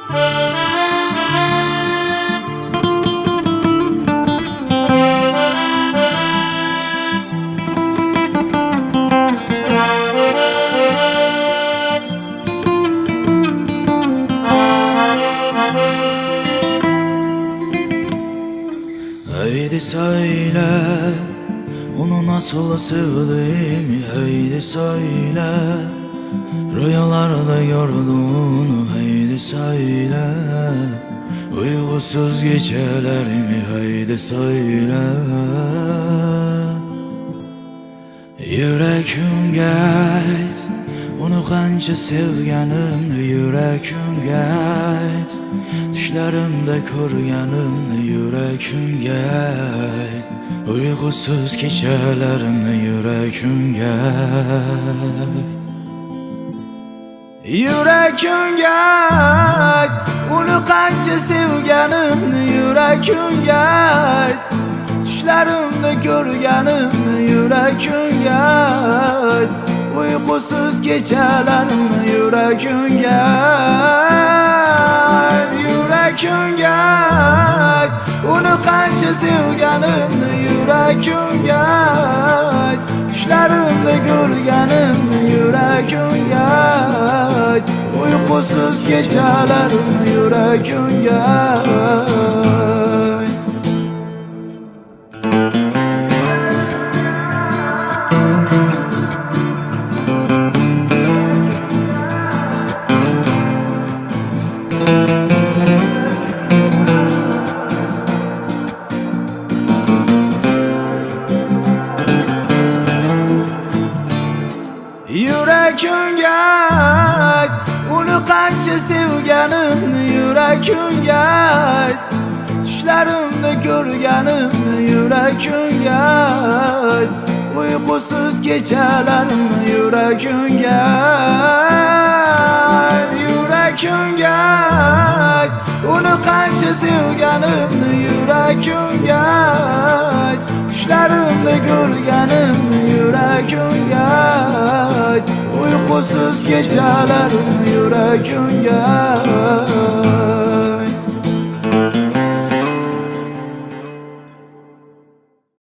Haydi söyle, onu nasıl sevdiğimi haydi söyle. Rüyalarda gördüğünü haydi söyle. Uykusuz gecelerimi haydi söyle. Yüreğim gayet, onu qancha sevganimni yüreğim gayet. Düşlerimde ko'rganimni yüreğim gayet. Uykusuz gecelerimni yüreğim gayet. Yüreğim gayet, onu qancha sevganimni yüreğim gayet. Düşlerimde ko'rganimni yüreğim gayet. Uykusuz gecelerimni yüreğim gayet. Yüreğim gayet, onu qancha sevganimni yüreğim gayet. Düşlerimde ko'rganimni yüreğim gayet. Uykusuz gecelerimni yüreğim gayet. Yüreğim gayet, onu qancha sevganimni yüreğim gayet. Düşlerimde ko'rganimni yüreğim gayet. Uykusuz gecelerimni yüreğim gayet. Yüreğim gayet, onu qancha sevganimni yüreğim gayet. Düşlerimde ko'rganimni yüreğim gayet. Uykusuz gecelerimni yüreğim gayet.